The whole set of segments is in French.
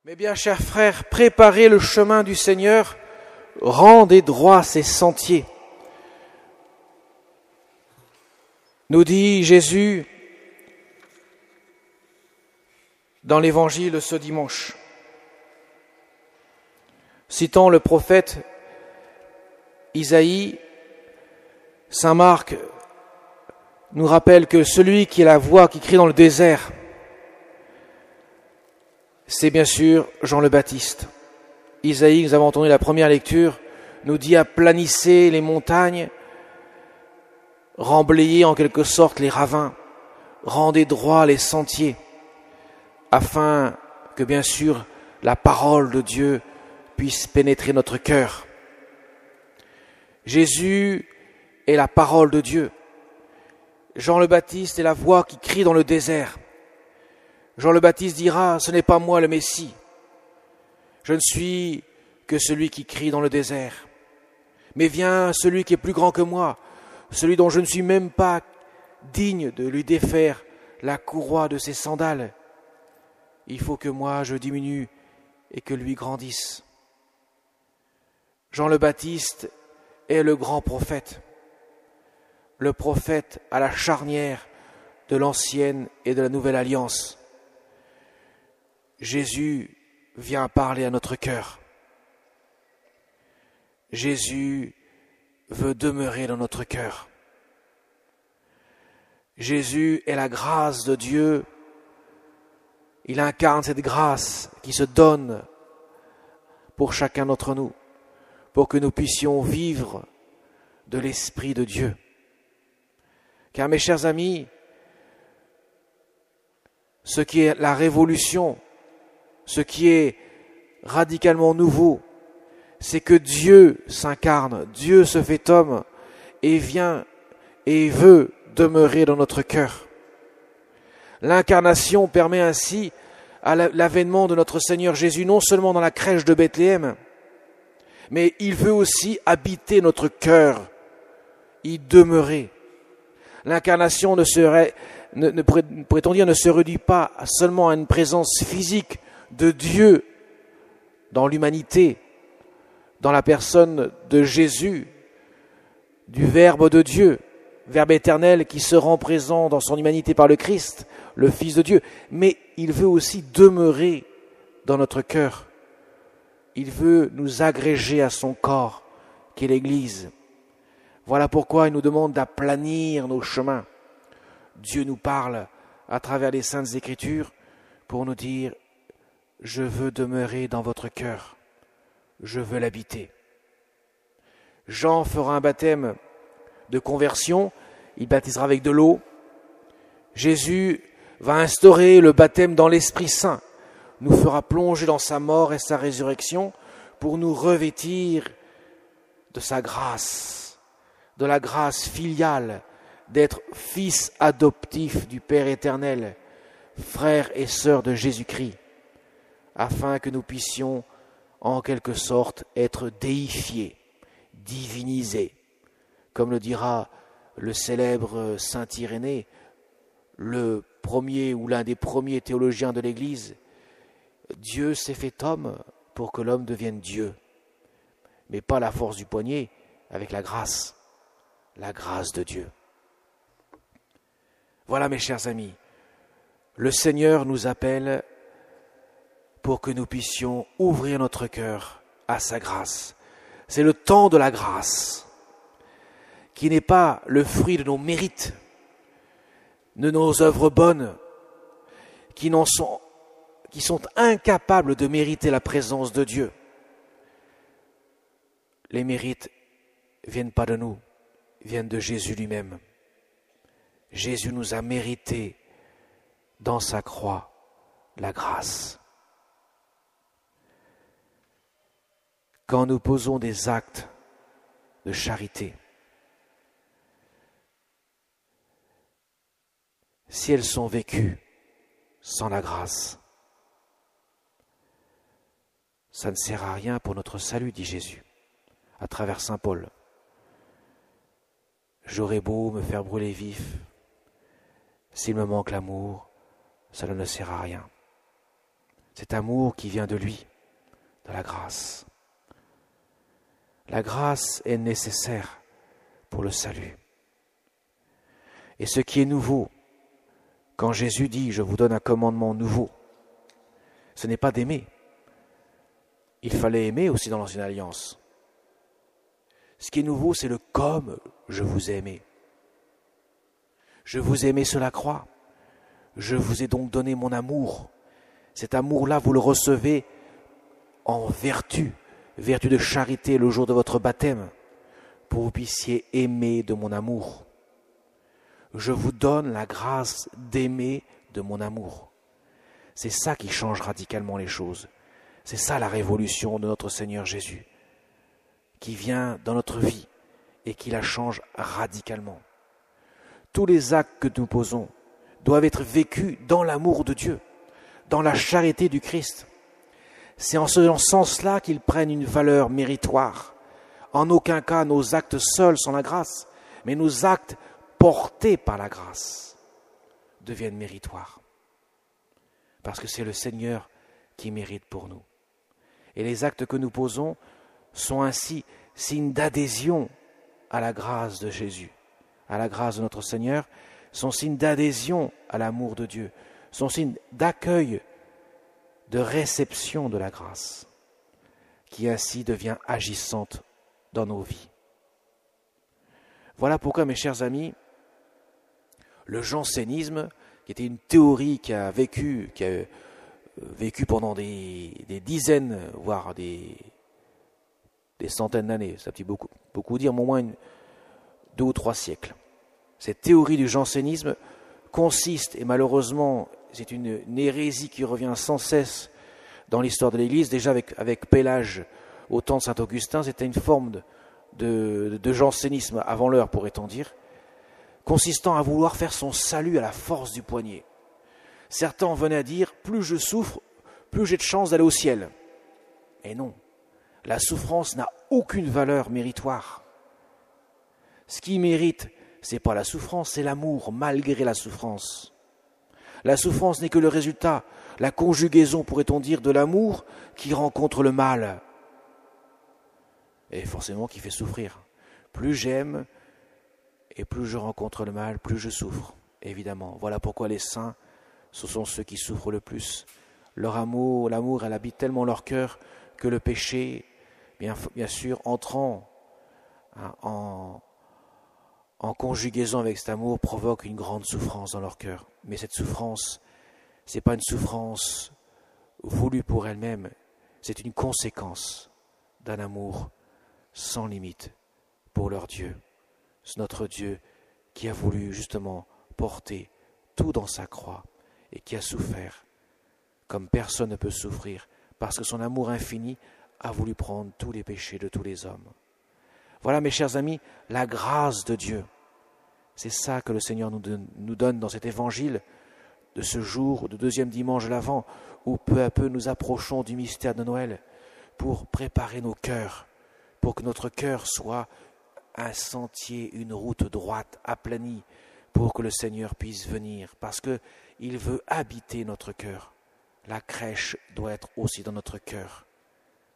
Mes bien chers frères, préparez le chemin du Seigneur, rendez droits ses sentiers. Nous dit Jésus dans l'Évangile ce dimanche. Citant le prophète Isaïe, saint Marc nous rappelle que celui qui est la voix qui crie dans le désert, c'est bien sûr Jean le Baptiste. Isaïe, nous avons entendu la première lecture, nous dit aplanissez les montagnes, remblayez en quelque sorte les ravins, rendez droits les sentiers, afin que bien sûr la parole de Dieu puisse pénétrer notre cœur. Jésus est la parole de Dieu. Jean le Baptiste est la voix qui crie dans le désert. Jean le Baptiste dira, ce n'est pas moi le Messie, je ne suis que celui qui crie dans le désert. Mais vient celui qui est plus grand que moi, celui dont je ne suis même pas digne de lui défaire la courroie de ses sandales. Il faut que moi je diminue et que lui grandisse. Jean le Baptiste est le grand prophète, le prophète à la charnière de l'ancienne et de la nouvelle alliance. Jésus vient parler à notre cœur. Jésus veut demeurer dans notre cœur. Jésus est la grâce de Dieu. Il incarne cette grâce qui se donne pour chacun d'entre nous, pour que nous puissions vivre de l'Esprit de Dieu. Car mes chers amis, ce qui est la révolution, ce qui est radicalement nouveau, c'est que Dieu s'incarne, Dieu se fait homme et vient et veut demeurer dans notre cœur. L'incarnation permet ainsi à l'avènement de notre Seigneur Jésus, non seulement dans la crèche de Bethléem, mais il veut aussi habiter notre cœur, y demeurer. L'incarnation pourrait-on dire, ne se réduit pas seulement à une présence physique de Dieu dans l'humanité, dans la personne de Jésus, du Verbe de Dieu, Verbe éternel qui se rend présent dans son humanité par le Christ, le Fils de Dieu. Mais il veut aussi demeurer dans notre cœur. Il veut nous agréger à son corps, qui est l'Église. Voilà pourquoi il nous demande d'aplanir nos chemins. Dieu nous parle à travers les Saintes Écritures pour nous dire « Je veux demeurer dans votre cœur, je veux l'habiter ». Jean fera un baptême de conversion, il baptisera avec de l'eau. Jésus va instaurer le baptême dans l'Esprit Saint, nous fera plonger dans sa mort et sa résurrection pour nous revêtir de sa grâce, de la grâce filiale, d'être fils adoptif du Père éternel, frères et sœurs de Jésus-Christ, afin que nous puissions en quelque sorte être déifiés, divinisés. Comme le dira le célèbre saint Irénée, le premier ou l'un des premiers théologiens de l'Église, Dieu s'est fait homme pour que l'homme devienne Dieu, mais pas la force du poignet, avec la grâce de Dieu. Voilà mes chers amis, le Seigneur nous appelle pour que nous puissions ouvrir notre cœur à sa grâce. C'est le temps de la grâce, qui n'est pas le fruit de nos mérites, de nos œuvres bonnes, qui sont incapables de mériter la présence de Dieu. Les mérites viennent pas de nous, viennent de Jésus lui-même. Jésus nous a mérité dans sa croix la grâce. Quand nous posons des actes de charité, si elles sont vécues sans la grâce, ça ne sert à rien pour notre salut, dit Jésus, à travers saint Paul. J'aurais beau me faire brûler vif, s'il me manque l'amour, ça ne sert à rien. Cet amour qui vient de lui, de la grâce. La grâce est nécessaire pour le salut. Et ce qui est nouveau, quand Jésus dit « Je vous donne un commandement nouveau », ce n'est pas d'aimer. Il fallait aimer aussi dans l'Ancienne Alliance. Ce qui est nouveau, c'est le « comme je vous ai aimé ». Je vous ai aimé sur la croix. Je vous ai donc donné mon amour. Cet amour-là, vous le recevez en vertu de charité le jour de votre baptême, pour que vous puissiez aimer de mon amour. Je vous donne la grâce d'aimer de mon amour. C'est ça qui change radicalement les choses. C'est ça la révolution de notre Seigneur Jésus, qui vient dans notre vie et qui la change radicalement. Tous les actes que nous posons doivent être vécus dans l'amour de Dieu, dans la charité du Christ. C'est en ce sens-là qu'ils prennent une valeur méritoire. En aucun cas nos actes seuls sont la grâce, mais nos actes portés par la grâce deviennent méritoires. Parce que c'est le Seigneur qui mérite pour nous. Et les actes que nous posons sont ainsi signes d'adhésion à la grâce de Jésus, à la grâce de notre Seigneur, sont signes d'adhésion à l'amour de Dieu, sont signes d'accueil, de réception de la grâce, qui ainsi devient agissante dans nos vies. Voilà pourquoi, mes chers amis, le jansénisme, qui était une théorie qui a vécu pendant des dizaines, voire des centaines d'années, ça peut beaucoup dire, mais au moins 2 ou 3 siècles. Cette théorie du jansénisme consiste, et malheureusement c'est une hérésie qui revient sans cesse dans l'histoire de l'Église, déjà avec Pélage au temps de saint Augustin, c'était une forme de jansénisme avant l'heure, pourrait-on dire, consistant à vouloir faire son salut à la force du poignet. Certains en venaient à dire, plus je souffre, plus j'ai de chance d'aller au ciel. Et non, la souffrance n'a aucune valeur méritoire. Ce qui mérite, c'est pas la souffrance, c'est l'amour, malgré la souffrance. La souffrance n'est que le résultat, la conjugaison, pourrait-on dire, de l'amour qui rencontre le mal. Et forcément qui fait souffrir. Plus j'aime et plus je rencontre le mal, plus je souffre, évidemment. Voilà pourquoi les saints, ce sont ceux qui souffrent le plus. Leur amour, l'amour, elle habite tellement leur cœur que le péché, bien sûr, entrant en conjugaison avec cet amour, provoque une grande souffrance dans leur cœur. Mais cette souffrance, ce n'est pas une souffrance voulue pour elle-même, c'est une conséquence d'un amour sans limite pour leur Dieu. C'est notre Dieu qui a voulu justement porter tout dans sa croix et qui a souffert comme personne ne peut souffrir parce que son amour infini a voulu prendre tous les péchés de tous les hommes. Voilà, mes chers amis, la grâce de Dieu. C'est ça que le Seigneur nous donne dans cet évangile de ce jour, de 2e dimanche de l'Avent, où peu à peu nous approchons du mystère de Noël pour préparer nos cœurs, pour que notre cœur soit un sentier, une route droite, aplanie, pour que le Seigneur puisse venir, parce qu'il veut habiter notre cœur. La crèche doit être aussi dans notre cœur.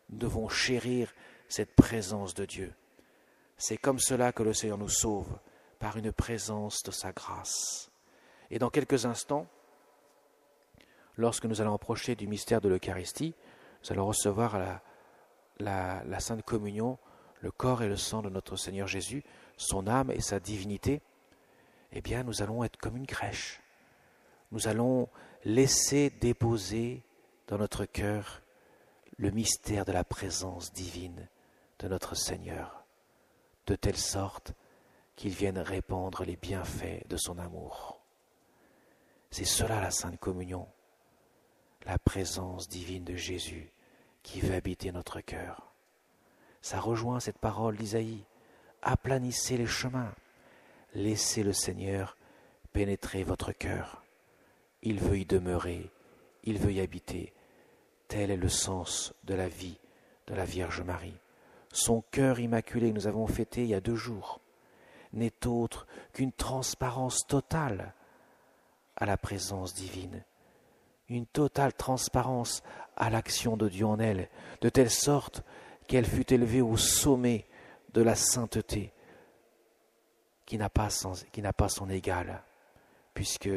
Nous devons chérir cette présence de Dieu. C'est comme cela que le Seigneur nous sauve, par une présence de sa grâce. Et dans quelques instants, lorsque nous allons approcher du mystère de l'Eucharistie, nous allons recevoir la Sainte Communion, le corps et le sang de notre Seigneur Jésus, son âme et sa divinité. Eh bien, nous allons être comme une crèche. Nous allons laisser déposer dans notre cœur le mystère de la présence divine de notre Seigneur, de telle sorte qu'il vienne répandre les bienfaits de son amour. C'est cela la Sainte Communion, la présence divine de Jésus qui veut habiter notre cœur. Ça rejoint cette parole d'Isaïe, aplanissez les chemins, laissez le Seigneur pénétrer votre cœur. Il veut y demeurer, il veut y habiter. Tel est le sens de la vie de la Vierge Marie. Son cœur immaculé que nous avons fêté il y a 2 jours n'est autre qu'une transparence totale à la présence divine, une totale transparence à l'action de Dieu en elle, de telle sorte qu'elle fut élevée au sommet de la sainteté, qui n'a pas son égal, puisque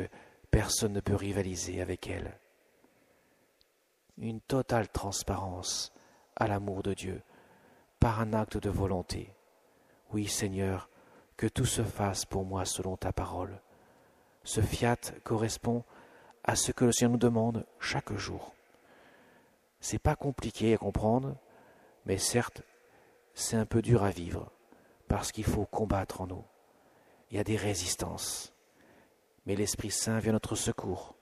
personne ne peut rivaliser avec elle. Une totale transparence à l'amour de Dieu, par un acte de volonté. Oui, Seigneur, que tout se fasse pour moi selon ta parole. Ce fiat correspond à ce que le Seigneur nous demande chaque jour. C'est pas compliqué à comprendre, mais certes, c'est un peu dur à vivre, parce qu'il faut combattre en nous. Il y a des résistances, mais l'Esprit Saint vient à notre secours.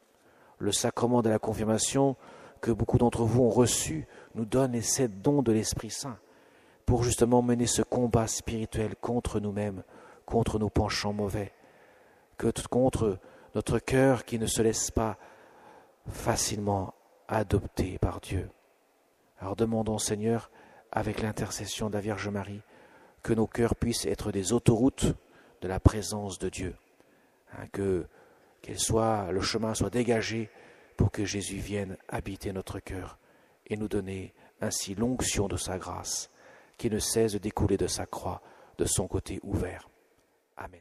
Le sacrement de la confirmation que beaucoup d'entre vous ont reçu nous donne les 7 dons de l'Esprit Saint pour justement mener ce combat spirituel contre nous-mêmes, contre nos penchants mauvais, contre notre cœur qui ne se laisse pas facilement adopter par Dieu. Alors demandons, Seigneur, avec l'intercession de la Vierge Marie, que nos cœurs puissent être des autoroutes de la présence de Dieu, que le chemin soit dégagé pour que Jésus vienne habiter notre cœur et nous donner ainsi l'onction de sa grâce qui ne cesse de découler de sa croix, de son côté ouvert. Amen.